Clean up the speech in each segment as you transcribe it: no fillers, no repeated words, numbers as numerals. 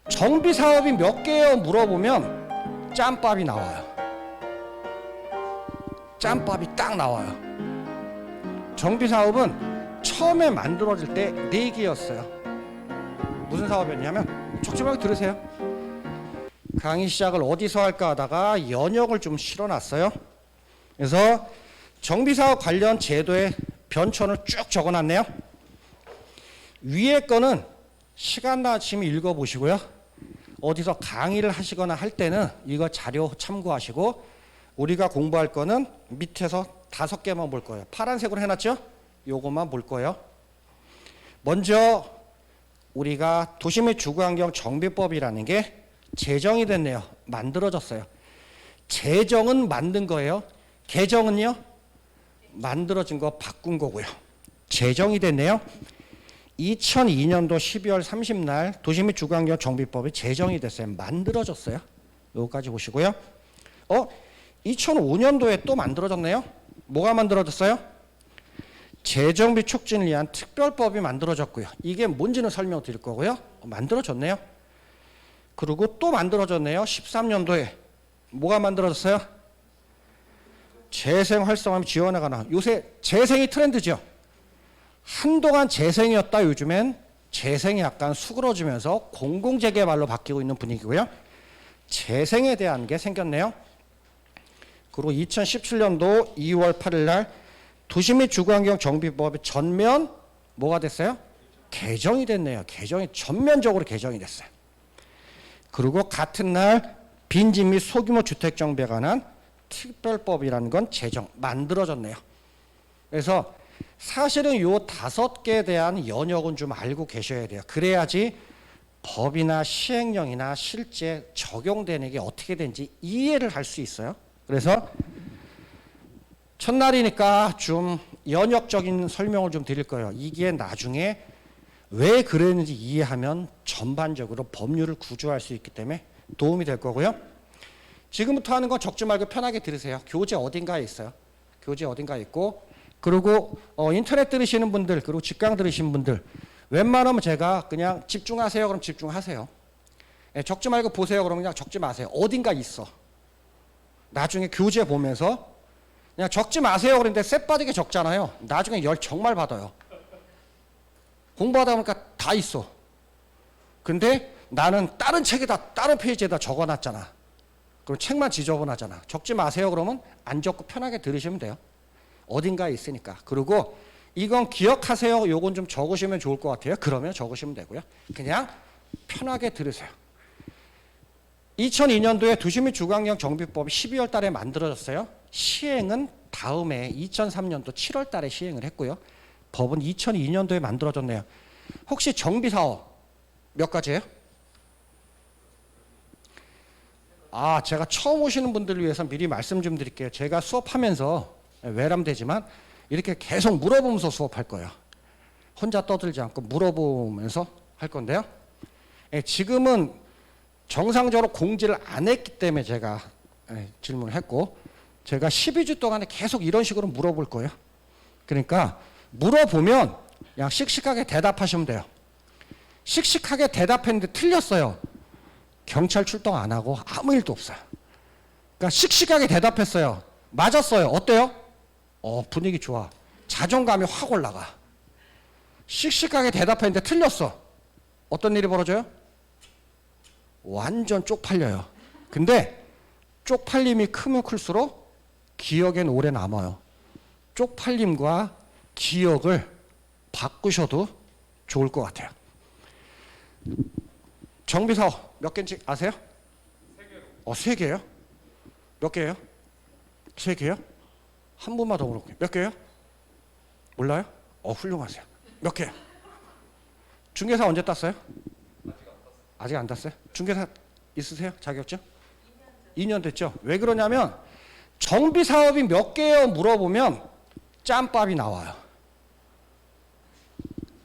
정비 사업이 몇 개요? 물어보면 짬밥이 나와요. 짬밥이 딱 나와요. 정비 사업은 처음에 만들어질 때 4개였어요. 무슨 사업이었냐면 적지 말고 들으세요. 강의 시작을 어디서 할까 하다가 연역을 좀 실어놨어요. 그래서 정비사업 관련 제도의 변천을 쭉 적어놨네요. 위에 거는 시간 나시면 읽어보시고요. 어디서 강의를 하시거나 할 때는 이거 자료 참고하시고, 우리가 공부할 거는 밑에서 5개만 볼 거예요. 파란색으로 해놨죠? 요것만 볼 거예요. 먼저 우리가 도시 및 주거환경 정비법이라는 게 제정이 됐네요. 만들어졌어요. 제정은 만든 거예요. 개정은요? 만들어진 거 바꾼 거고요. 제정이 됐네요. 2002년도 12월 30날 도시 및 주거환경 정비법이 제정이 됐어요. 만들어졌어요. 여기까지 보시고요. 2005년도에 또 만들어졌네요. 뭐가 만들어졌어요? 재정비 촉진을 위한 특별법이 만들어졌고요. 이게 뭔지는 설명드릴 거고요. 만들어졌네요. 그리고 또 만들어졌네요. 13년도에 뭐가 만들어졌어요? 재생 활성화 및 지원에 관한, 요새 재생이 트렌드죠. 한동안 재생이었다 요즘엔 재생이 약간 수그러지면서 공공재개발로 바뀌고 있는 분위기고요. 재생에 대한 게 생겼네요. 그리고 2017년도 2월 8일 날 도시 및 주거환경 정비법이 전면 뭐가 됐어요? 개정이 됐네요. 개정이 전면적으로 개정이 됐어요. 그리고 같은 날 빈집 및 소규모 주택 정비에 관한 특별법이라는 건 제정 만들어졌네요. 그래서 사실은 요 5개에 대한 연역은 좀 알고 계셔야 돼요. 그래야지 법이나 시행령이나 실제 적용되는 게 어떻게 되는지 이해를 할 수 있어요. 그래서 첫날이니까 좀 연역적인 설명을 좀 드릴 거예요. 이게 나중에 왜 그랬는지 이해하면 전반적으로 법률을 구조할 수 있기 때문에 도움이 될 거고요. 지금부터 하는 건 적지 말고 편하게 들으세요. 교재 어딘가에 있어요. 교재 어딘가에 있고, 그리고 인터넷 들으시는 분들, 그리고 직강 들으시는 분들, 웬만하면 제가 그냥 집중하세요 그럼 집중하세요. 적지 말고 보세요 그러면 그냥 적지 마세요. 어딘가 있어. 나중에 교재 보면서 그냥 적지 마세요 그런데 쎄 빠지게 적잖아요. 나중에 열 정말 받아요. 공부하다 보니까 다 있어. 근데 나는 다른 책에다, 다른 페이지에다 적어놨잖아. 그럼 책만 지저분하잖아. 적지 마세요 그러면 안 적고 편하게 들으시면 돼요. 어딘가에 있으니까. 그리고 이건 기억하세요. 요건 좀 적으시면 좋을 것 같아요. 그러면 적으시면 되고요. 그냥 편하게 들으세요. 2002년도에 도시 및 주거환경 정비법이 12월 달에 만들어졌어요. 시행은 다음해 2003년도 7월 달에 시행을 했고요. 법은 2002년도에 만들어졌네요. 혹시 정비사업 몇 가지예요? 제가 처음 오시는 분들을 위해서 미리 말씀 좀 드릴게요. 제가 수업하면서 외람되지만 이렇게 계속 물어보면서 수업할 거예요. 혼자 떠들지 않고 물어보면서 할 건데요. 지금은 정상적으로 공지를 안 했기 때문에 제가 질문을 했고, 제가 12주 동안에 계속 이런 식으로 물어볼 거예요. 그러니까 물어보면 그냥 씩씩하게 대답하시면 돼요. 씩씩하게 대답했는데 틀렸어요. 경찰 출동 안 하고 아무 일도 없어요. 그러니까 씩씩하게 대답했어요. 맞았어요. 어때요? 분위기 좋아. 자존감이 확 올라가. 씩씩하게 대답했는데 틀렸어. 어떤 일이 벌어져요? 완전 쪽팔려요. 근데 쪽팔림이 크면 클수록 기억엔 오래 남아요. 쪽팔림과 기억을 바꾸셔도 좋을 것 같아요. 정비사업 몇 개인지 아세요? 3개로. 3개요? 몇 개예요? 3개요? 한 분만 더 물어볼게요. 몇 개예요? 몰라요? 훌륭하세요. 몇 개? 중개사 언제 땄어요? 아직 안 땄어요? 중개사 있으세요? 자격증? 2년 됐죠? 왜 그러냐면 정비 사업이 몇 개예요? 물어보면 짬밥이 나와요.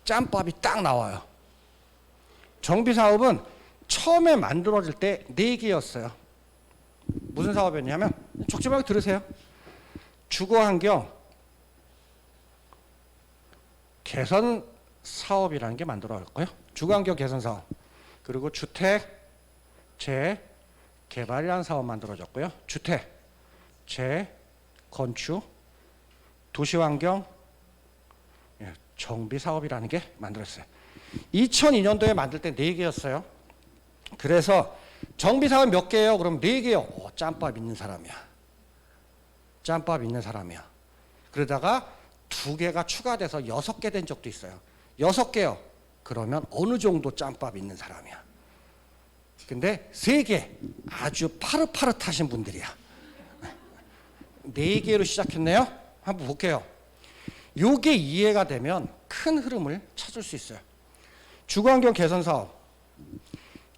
짬밥이 딱 나와요. 정비 사업은 처음에 만들어질 때 4개였어요. 무슨 사업이었냐면 적지 말고 들으세요. 주거환경 개선 사업이라는 게 만들어졌고요. 주거환경 개선 사업. 그리고 주택 재개발이라는 사업 만들어졌고요. 주택 재건축 도시환경 정비 사업이라는 게 만들었어요. 2002년도에 만들 때 4개였어요. 그래서 정비 사업 몇 개예요? 그럼 4개요. 짬밥 있는 사람이야. 짬밥 있는 사람이야. 그러다가 2개가 추가돼서 6개 된 적도 있어요. 6개요. 그러면 어느 정도 짬밥 있는 사람이야. 근데 3개 아주 파릇파릇하신 분들이야. 4개로 시작했네요. 한번 볼게요. 요게 이해가 되면 큰 흐름을 찾을 수 있어요. 주거환경 개선 사업.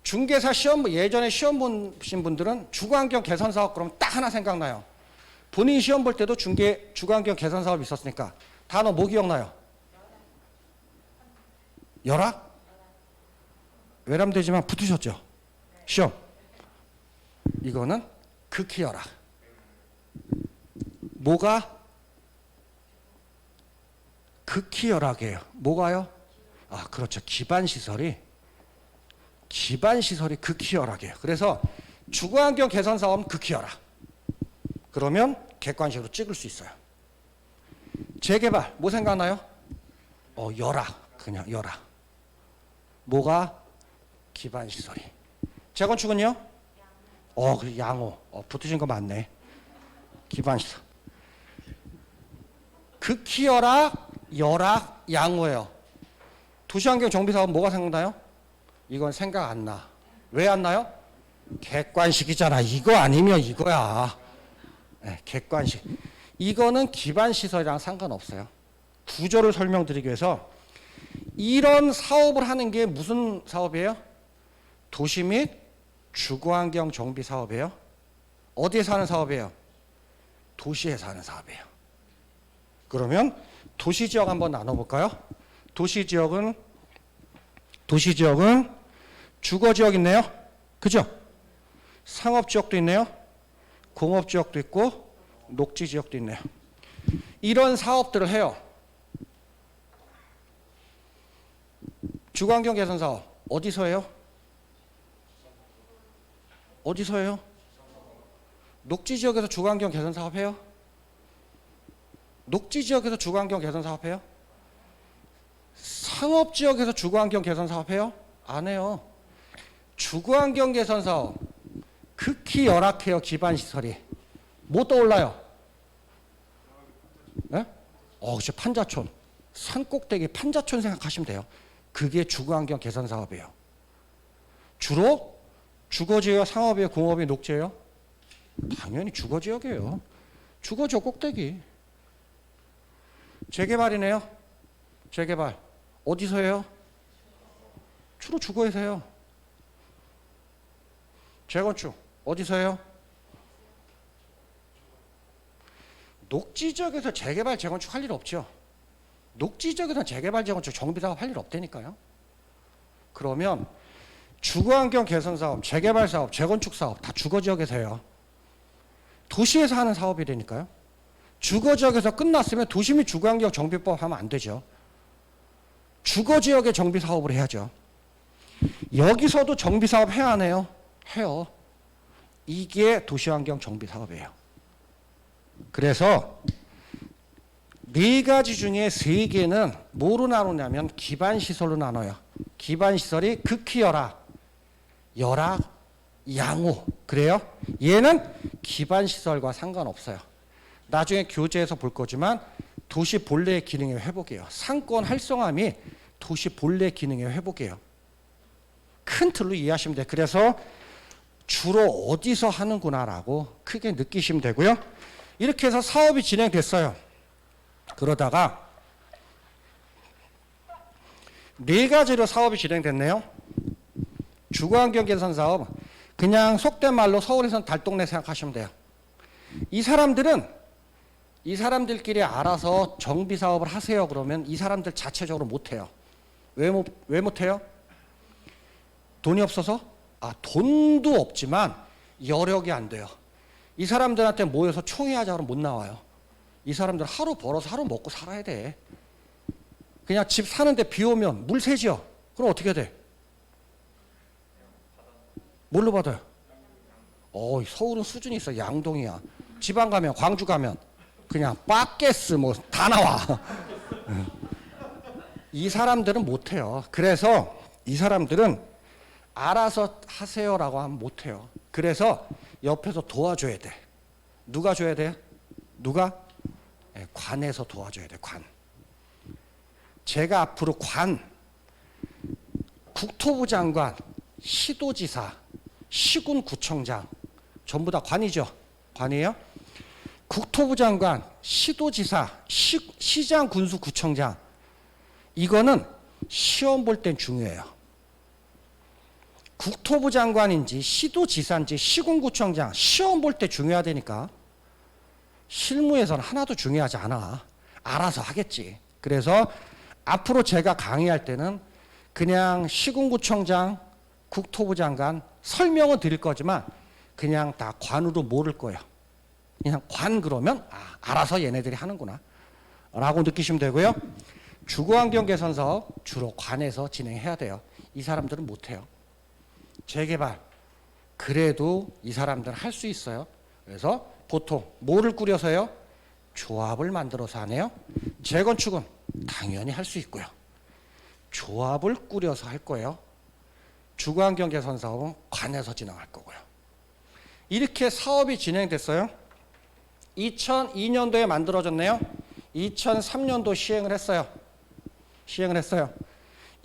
중개사 시험 예전에 시험 보신 분들은 주거환경 개선 사업 그러면 딱 하나 생각나요. 본인 시험 볼 때도 주거환경 개선 사업이 있었으니까 단어 뭐 기억나요? 열악? 외람되지만 붙으셨죠? 시험. 이거는 극히 열악. 뭐가? 극히 열악이에요. 뭐가요? 아, 그렇죠. 기반시설이 극히 열악이에요. 그래서 주거환경 개선 사업은 극히 열악. 그러면 객관식으로 찍을 수 있어요. 재개발 뭐 생각나요? 열악. 그냥 열악. 뭐가? 기반시설이. 재건축은요? 그 양호. 붙으신 거 맞네. 기반시설. 극히 열악, 열악, 양호예요. 도시환경 정비사업 뭐가 생각나요? 이건 생각 안 나. 왜 안 나요? 객관식이잖아. 이거 아니면 이거야. 네, 객관식. 이거는 기반시설이랑 상관없어요. 구조를 설명드리기 위해서 이런 사업을 하는 게 무슨 사업이에요? 도시 및 주거환경 정비 사업이에요. 어디에서 하는 사업이에요? 도시에서 하는 사업이에요. 그러면 도시지역 한번 나눠볼까요? 도시지역은 주거지역 있네요. 그죠? 상업지역도 있네요. 공업지역도 있고 녹지지역도 있네요. 이런 사업들을 해요. 주거환경 개선 사업 어디서 해요? 어디서 해요? 녹지지역에서 주거환경 개선 사업 해요? 녹지지역에서 주거환경 개선 사업 해요? 상업지역에서 주거환경 개선 사업 해요? 안 해요. 주거환경 개선 사업 극히 열악해요. 기반시설이. 뭐 떠올라요? 네? 그렇죠. 판자촌. 산꼭대기 판자촌 생각하시면 돼요. 그게 주거환경 개선 사업이에요. 주로 주거지역, 상업이에요? 공업이에요? 녹지예요? 당연히 주거지역이에요. 주거지역 꼭대기. 재개발이네요. 재개발. 어디서 해요? 주로 주거에서 해요. 재건축. 어디서 해요? 녹지지역에서 재개발, 재건축 할 일 없죠. 녹지지역에서 재개발, 재건축, 정비사업 할 일 없다니까요. 그러면 주거환경 개선 사업, 재개발 사업, 재건축 사업 다 주거지역에서 해요. 도시에서 하는 사업이라니까요. 주거지역에서 끝났으면 도시 및 주거환경 정비법 하면 안 되죠. 주거지역의 정비 사업을 해야죠. 여기서도 정비 사업 해야 안 해요? 해요. 이게 도시환경 정비 사업이에요. 그래서 4가지 중에 3개는 뭐로 나누냐면 기반시설로 나눠요. 기반시설이 극히 열악, 양호. 그래요? 얘는 기반시설과 상관없어요. 나중에 교재에서 볼 거지만 도시 본래의 기능의 회복이에요. 상권 활성화이 도시 본래 기능의 회복이에요. 큰 틀로 이해하시면 돼요. 그래서 주로 어디서 하는구나라고 크게 느끼시면 되고요. 이렇게 해서 사업이 진행됐어요. 그러다가 4가지로 사업이 진행됐네요. 주거환경 개선 사업, 그냥 속된 말로 서울에선 달동네 생각하시면 돼요. 이 사람들끼리 알아서 정비 사업을 하세요. 그러면 이 사람들 자체적으로 못해요. 왜 못해요? 돈이 없어서? 돈도 없지만 여력이 안 돼요. 이 사람들한테 모여서 총회하자 그러면 못 나와요. 이 사람들 하루 벌어서 하루 먹고 살아야 돼. 그냥 집 사는데 비 오면 물 새죠? 그럼 어떻게 돼? 뭘로 받아요? 서울은 수준이 있어. 양동이야. 지방 가면, 광주 가면 그냥 빠게스 뭐 다 나와. 이 사람들은 못해요. 그래서 이 사람들은 알아서 하세요라고 하면 못해요. 그래서 옆에서 도와줘야 돼. 누가 줘야 돼요? 누가? 네, 관에서 도와줘야 돼. 관. 제가 앞으로 관, 국토부 장관, 시도지사, 시군구청장 전부 다 관이죠. 관이에요. 국토부 장관, 시도지사, 시장, 군수, 구청장 이거는 시험 볼 땐 중요해요. 국토부 장관인지 시도지사인지 시군구청장 시험 볼 때 중요하다니까. 실무에서는 하나도 중요하지 않아. 알아서 하겠지. 그래서 앞으로 제가 강의할 때는 그냥 시군구청장, 국토부 장관 설명은 드릴 거지만 그냥 다 관으로 모를 거예요. 그냥 관 그러면 알아서 얘네들이 하는구나 라고 느끼시면 되고요. 주거환경 개선 사업 주로 관에서 진행해야 돼요. 이 사람들은 못해요. 재개발 그래도 이 사람들은 할 수 있어요. 그래서 보통 뭐를 꾸려서요? 조합을 만들어서 하네요. 재건축은 당연히 할 수 있고요. 조합을 꾸려서 할 거예요. 주거환경 개선 사업은 관에서 진행할 거고요. 이렇게 사업이 진행됐어요. 2002년도에 만들어졌네요. 2003년도 시행을 했어요.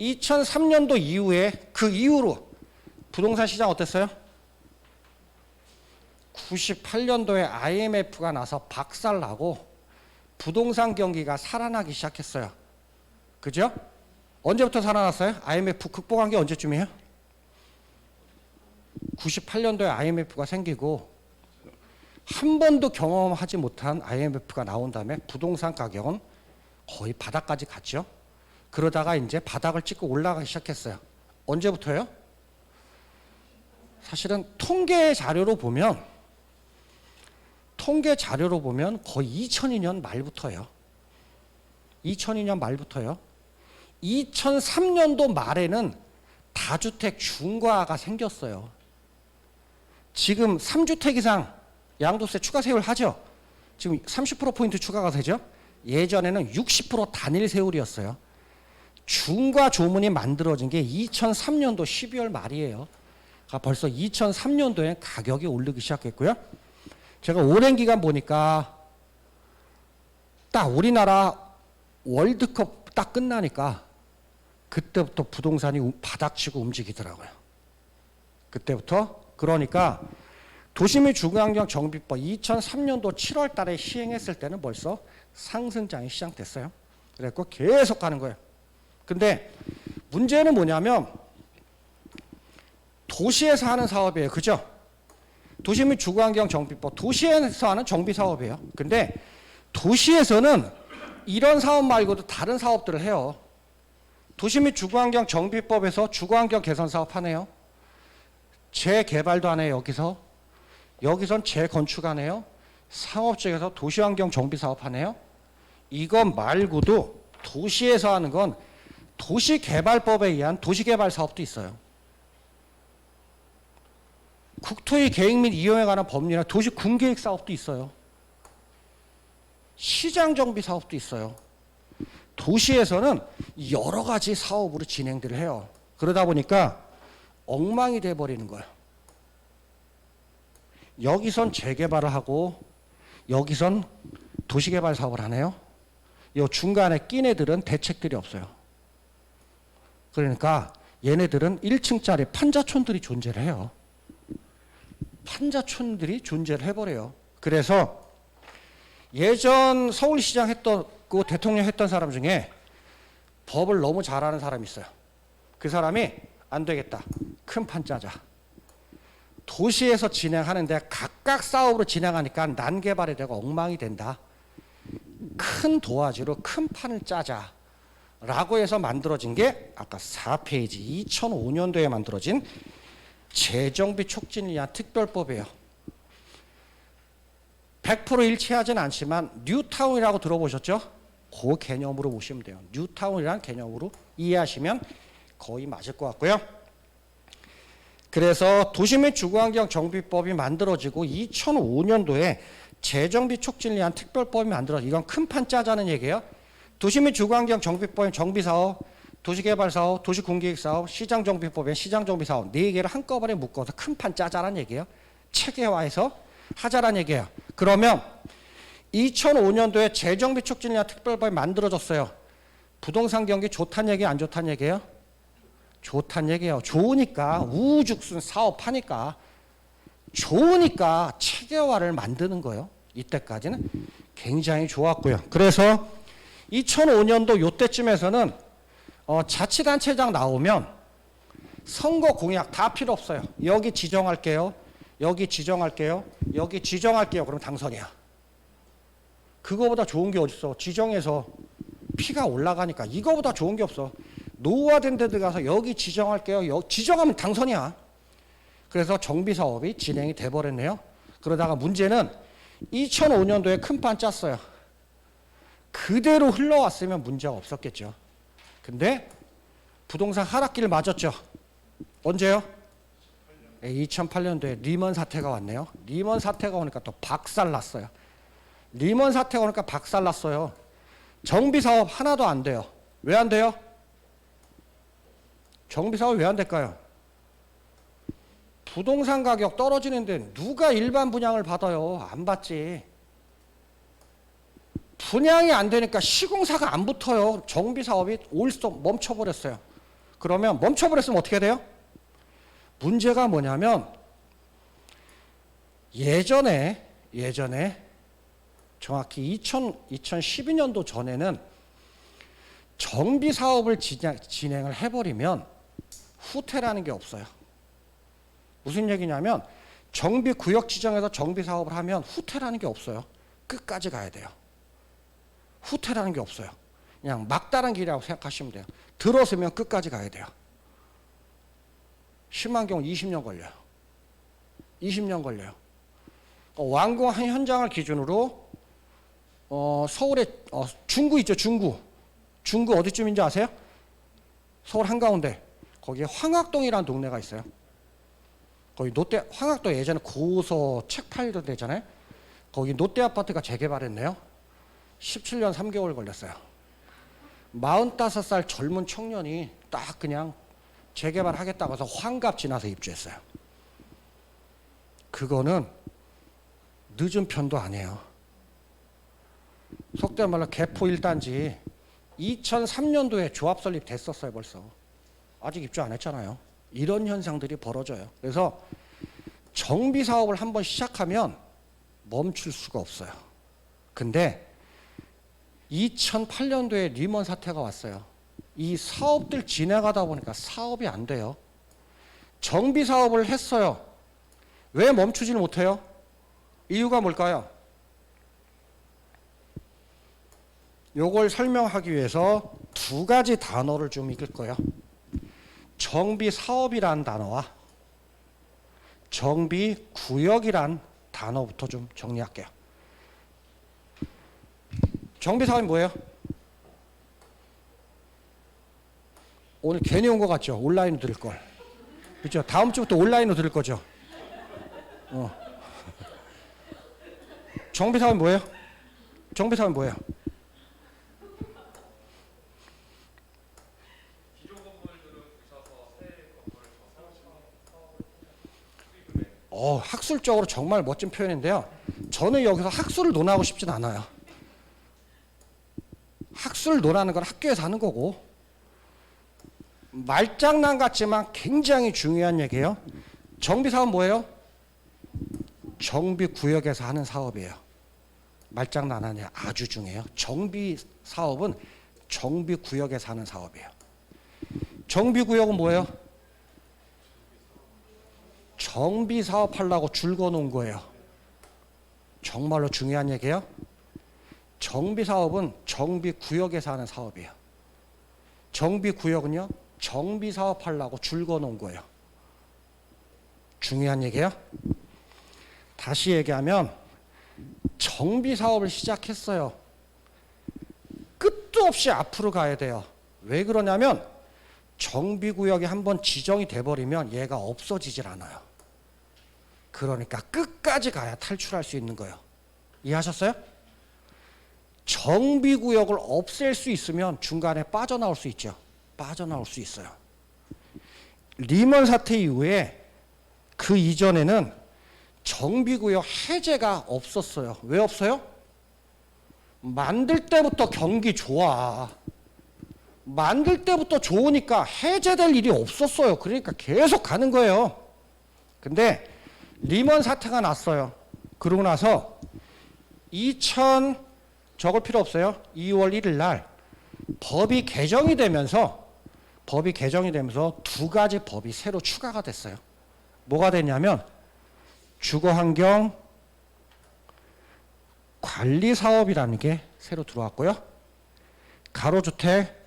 2003년도 이후에 그 이후로 부동산 시장 어땠어요? 98년도에 IMF가 나서 박살나고 부동산 경기가 살아나기 시작했어요. 그죠? 언제부터 살아났어요? IMF 극복한 게 언제쯤이에요? 98년도에 IMF가 생기고 한 번도 경험하지 못한 IMF가 나온 다음에 부동산 가격은 거의 바닥까지 갔죠. 그러다가 이제 바닥을 찍고 올라가기 시작했어요. 언제부터요? 사실은 통계 자료로 보면 거의 2002년 말부터요. 2002년 말부터요. 2003년도 말에는 다주택 중과가 생겼어요. 지금 3주택 이상 양도세 추가 세율 하죠. 지금 30%포인트 추가가 되죠. 예전에는 60% 단일 세율이었어요. 중과 조문이 만들어진 게 2003년도 12월 말이에요. 그러니까 벌써 2003년도에 가격이 오르기 시작했고요. 제가 오랜 기간 보니까 딱 우리나라 월드컵 딱 끝나니까 그때부터 부동산이 바닥치고 움직이더라고요. 그때부터. 그러니까 도시및 주거환경 정비법 2003년도 7월 달에 시행했을 때는 벌써 상승장이 시작됐어요. 그래서 계속 가는 거예요. 근데 문제는 뭐냐면 도시에서 하는 사업이에요. 그죠? 도시 및 주거환경 정비법 도시에서 하는 정비사업이에요. 근데 도시에서는 이런 사업 말고도 다른 사업들을 해요. 도시 및 주거환경 정비법에서 주거환경 개선 사업 하네요. 재개발도 하네요. 여기선 재건축 하네요. 상업지역에서 도시환경 정비 사업 하네요. 이것 말고도 도시에서 하는 건 도시개발법에 의한 도시개발 사업도 있어요. 국토의 계획 및 이용에 관한 법률이나 도시 군계획 사업도 있어요. 시장 정비 사업도 있어요. 도시에서는 여러 가지 사업으로 진행들을 해요. 그러다 보니까 엉망이 돼버리는 거예요. 여기선 재개발을 하고 여기선 도시개발 사업을 하네요. 이 중간에 낀 애들은 대책들이 없어요. 그러니까 얘네들은 1층짜리 판자촌들이 존재를 해요. 판자촌들이 존재를 해버려요. 그래서 예전 서울시장 했던 그 대통령 했던 사람 중에 법을 너무 잘하는 사람이 있어요. 그 사람이 안 되겠다. 큰 판 짜자. 도시에서 진행하는데 각각 사업으로 진행하니까 난개발이 되고 엉망이 된다. 큰 도화지로 큰 판을 짜자. 라고 해서 만들어진 게 아까 4페이지 2005년도에 만들어진 재정비 촉진을 위한 특별법이에요. 100% 일치하진 않지만 뉴타운이라고 들어보셨죠? 그 개념으로 보시면 돼요. 뉴타운이라는 개념으로 이해하시면 거의 맞을 것 같고요. 그래서 도시 및 주거환경 정비법이 만들어지고 2005년도에 재정비 촉진을 위한 특별법이 만들어져. 이건 큰 판 짜자는 얘기예요. 도시 및 주거환경 정비법인 정비사업, 도시개발사업, 도시공기획사업, 시장정비법인 시장정비사업 4개를 한꺼번에 묶어서 큰 판 짜자는 얘기예요. 체계화해서 하자란 얘기예요. 그러면 2005년도에 재정비 촉진을 위한 특별법이 만들어졌어요. 부동산 경기 좋다는 얘기 안 좋다는 얘기예요? 좋다는 얘기예요. 좋으니까 우후죽순 사업하니까 좋으니까 체계화를 만드는 거예요. 이때까지는 굉장히 좋았고요. 그래서 2005년도 요때쯤에서는 자치단체장 나오면 선거 공약 다 필요 없어요. 여기 지정할게요. 여기 지정할게요. 여기 지정할게요. 그럼 당선이야. 그거보다 좋은 게 어딨어. 지정해서 피가 올라가니까 이거보다 좋은 게 없어. 노후화된 데 들어가서 여기 지정할게요. 지정하면 당선이야. 그래서 정비사업이 진행이 돼버렸네요. 그러다가 문제는 2005년도에 큰 판 짰어요. 그대로 흘러왔으면 문제가 없었겠죠. 근데 부동산 하락기를 맞았죠. 언제요? 2008년도에 리먼 사태가 왔네요. 리먼 사태가 오니까 또 박살났어요. 리먼 사태가 오니까 박살났어요. 정비사업 하나도 안 돼요. 왜 안 돼요? 정비사업이 왜 안 될까요? 부동산 가격 떨어지는데 누가 일반 분양을 받아요? 안 받지. 분양이 안 되니까 시공사가 안 붙어요. 정비사업이 올스톱 멈춰버렸어요. 그러면 멈춰버렸으면 어떻게 돼요? 문제가 뭐냐면 예전에 정확히 2012년도 전에는 정비사업을 진행을 해버리면 후퇴라는 게 없어요. 무슨 얘기냐면 정비구역 지정에서 정비사업을 하면 후퇴라는 게 없어요. 끝까지 가야 돼요. 후퇴라는 게 없어요. 그냥 막다른 길이라고 생각하시면 돼요. 들어서면 끝까지 가야 돼요. 심한 경우 20년 걸려요. 20년 걸려요. 완공한 현장을 기준으로 서울에 중구 있죠. 중구 어디쯤인지 아세요? 서울 한가운데 거기에 황학동이라는 동네가 있어요. 거기 황학동 예전에 고서 책 팔던 데잖아요. 거기 롯데아파트가 재개발했네요. 17년 3개월 걸렸어요. 45살 젊은 청년이 딱 그냥 재개발하겠다고 해서 환갑 지나서 입주했어요. 그거는 늦은 편도 아니에요. 속된 말로 개포 1단지 2003년도에 조합 설립됐었어요. 벌써. 아직 입주 안 했잖아요. 이런 현상들이 벌어져요. 그래서 정비사업을 한번 시작하면 멈출 수가 없어요. 근데 2008년도에 리먼 사태가 왔어요. 이 사업들 진행하다 보니까 사업이 안 돼요. 정비사업을 했어요. 왜 멈추지를 못해요? 이유가 뭘까요? 요걸 설명하기 위해서 두 가지 단어를 좀 읽을 거예요. 정비사업이란 단어와 정비구역이란 단어부터 좀 정리할게요. 정비사업이 뭐예요? 오늘 괜히 온 것 같죠? 온라인으로 들을 걸. 그렇죠? 다음 주부터 온라인으로 들을 거죠? 정비사업이 뭐예요? 정비사업이 뭐예요? 학술적으로 정말 멋진 표현인데요. 저는 여기서 학술을 논하고 싶진 않아요. 학술 논하는 건 학교에서 하는 거고 말장난 같지만 굉장히 중요한 얘기예요. 정비사업은 뭐예요? 정비구역에서 하는 사업이에요. 말장난 아니에요. 아주 중요해요. 정비사업은 정비구역에서 하는 사업이에요. 정비구역은 뭐예요? 정비사업 하려고 줄 거놓은 거예요. 정말로 중요한 얘기예요. 정비사업은 정비구역에서 하는 사업이에요. 정비구역은요, 정비사업 하려고 줄 거놓은 거예요. 중요한 얘기예요. 다시 얘기하면 정비사업을 시작했어요. 끝도 없이 앞으로 가야 돼요. 왜 그러냐면 정비구역이 한번 지정이 돼버리면 얘가 없어지질 않아요. 그러니까 끝까지 가야 탈출할 수 있는 거예요. 이해하셨어요? 정비구역을 없앨 수 있으면 중간에 빠져나올 수 있죠. 빠져나올 수 있어요. 리먼 사태 이후에 그 이전에는 정비구역 해제가 없었어요. 왜 없어요? 만들 때부터 경기 좋아. 만들 때부터 좋으니까 해제될 일이 없었어요. 그러니까 계속 가는 거예요. 근데 리먼 사태가 났어요. 그러고 나서 적을 필요 없어요. 2월 1일 날 법이 개정이 되면서 두 가지 법이 새로 추가가 됐어요. 뭐가 됐냐면 주거환경 관리사업이라는 게 새로 들어왔고요. 가로주택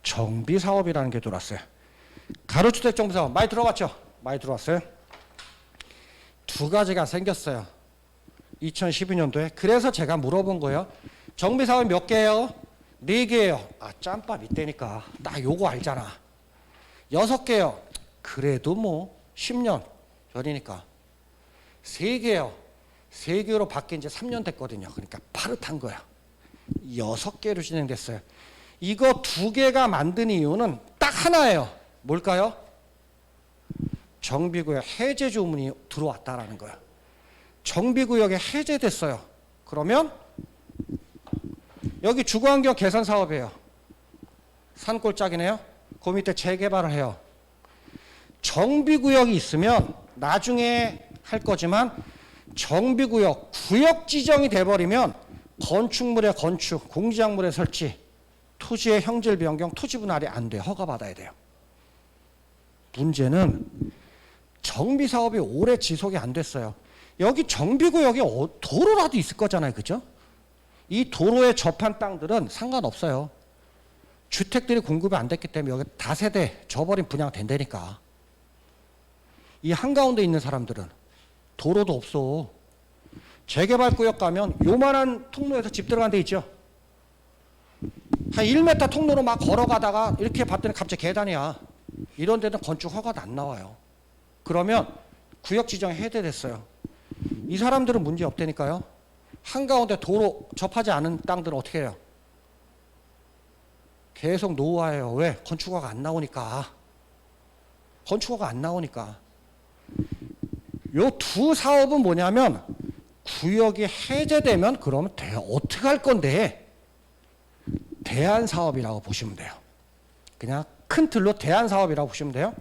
정비사업이라는 게 들어왔어요. 가로주택 정비사업 많이 들어갔죠? 많이 들어왔어요. 두 가지가 생겼어요. 2012년도에. 그래서 제가 물어본 거예요. 정비사업이 몇 개예요? 4개예요. 아, 짬밥 이때니까 나 요거 알잖아. 6개요. 그래도 뭐 10년 전이니까. 3개요. 3개로 바뀐 지 3년 됐거든요. 그러니까 파릇한 거야. 6개로 진행됐어요. 이거 2개가 만든 이유는 딱 하나예요. 뭘까요? 정비구역 해제 주문이 들어왔다라는 거야. 정비구역에 해제됐어요. 그러면 여기 주거환경 개선 사업이에요. 산골짜기네요. 그 밑에 재개발을 해요. 정비구역이 있으면 나중에 할 거지만 정비구역, 구역 지정이 돼버리면 건축물의 건축, 공지작물의 설치, 토지의 형질 변경, 토지 분할이 안 돼. 허가받아야 돼요. 문제는 정비사업이 오래 지속이 안 됐어요. 여기 정비구역에 도로라도 있을 거잖아요. 그죠? 이 도로에 접한 땅들은 상관없어요. 주택들이 공급이 안 됐기 때문에 여기 다세대 저버린 분양 된다니까. 이 한가운데 있는 사람들은 도로도 없어. 재개발구역 가면 요만한 통로에서 집 들어간 데 있죠. 한 1m 통로로 막 걸어가다가 이렇게 봤더니 갑자기 계단이야. 이런 데는 건축 허가도 안 나와요. 그러면 구역 지정이 해제됐어요. 이 사람들은 문제 없다니까요. 한가운데 도로 접하지 않은 땅들은 어떻게 해요? 계속 노후화해요. 왜? 건축허가 안 나오니까. 건축허가 안 나오니까. 요 두 사업은 뭐냐면 구역이 해제되면 그러면 어떻게 할 건데? 대안사업이라고 보시면 돼요. 그냥 큰 틀로 대안사업이라고 보시면 돼요.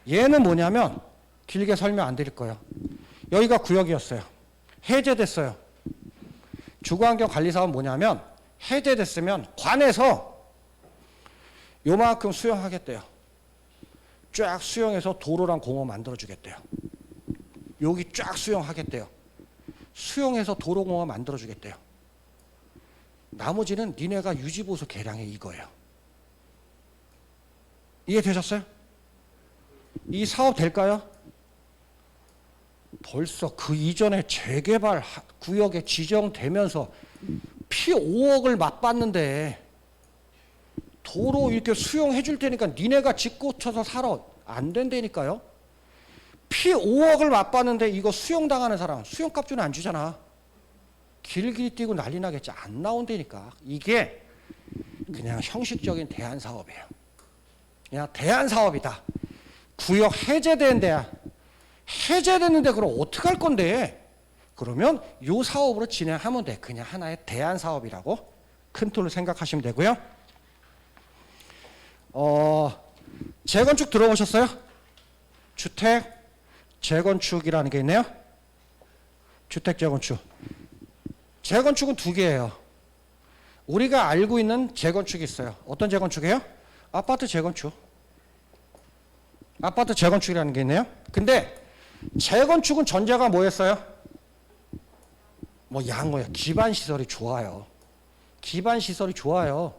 얘는 뭐냐면 길게 설명 안 드릴 거예요. 여기가 구역이었어요. 해제됐어요. 주거환경관리사업은 뭐냐면 해제됐으면 관에서 요만큼 수용하겠대요. 쫙 수용해서 도로랑 공원 만들어주겠대요. 여기 쫙 수용하겠대요. 수용해서 도로공원 만들어주겠대요. 나머지는 니네가 유지보수 개량해 이거예요. 이해되셨어요? 이 사업 될까요? 벌써 그 이전에 재개발 구역에 지정되면서 피 5억을 맛봤는데 도로 이렇게 수용해 줄 테니까 니네가 집 고쳐서 살아. 안 된다니까요. 피 5억을 맛봤는데 이거 수용당하는 사람 수용값주는 안 주잖아. 길길이 뛰고 난리 나겠지. 안 나온다니까. 이게 그냥 형식적인 대안사업이에요. 그냥 대안사업이다. 구역 해제된 데야. 해제됐는데 그럼 어떻게 할 건데? 그러면 요 사업으로 진행하면 돼. 그냥 하나의 대안사업이라고 큰 틀로 생각하시면 되고요. 재건축 들어보셨어요? 주택 재건축이라는 게 있네요. 주택 재건축. 재건축은 2개예요. 우리가 알고 있는 재건축이 있어요. 어떤 재건축이에요? 아파트 재건축. 아파트 재건축이라는 게 있네요. 근데 재건축은 전제가 뭐였어요? 뭐 양호해요. 기반 시설이 좋아요. 기반 시설이 좋아요.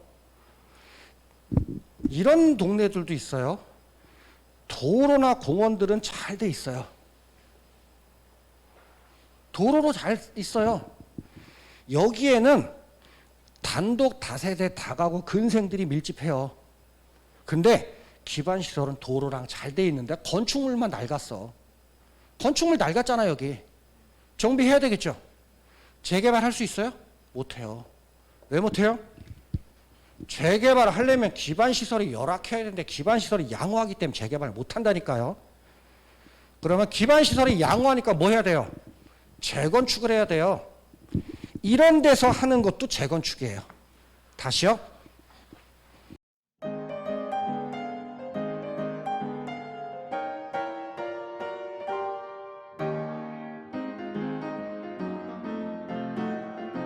이런 동네들도 있어요. 도로나 공원들은 잘 돼 있어요. 도로로 잘 있어요. 여기에는 단독 다세대 다가구 근생들이 밀집해요. 근데 기반시설은 도로랑 잘 돼 있는데 건축물만 낡았어. 건축물 낡았잖아 여기. 정비해야 되겠죠. 재개발할 수 있어요? 못해요. 왜 못해요? 재개발을 하려면 기반시설이 열악해야 되는데 기반시설이 양호하기 때문에 재개발을 못한다니까요. 그러면 기반시설이 양호하니까 뭐 해야 돼요? 재건축을 해야 돼요. 이런 데서 하는 것도 재건축이에요. 다시요.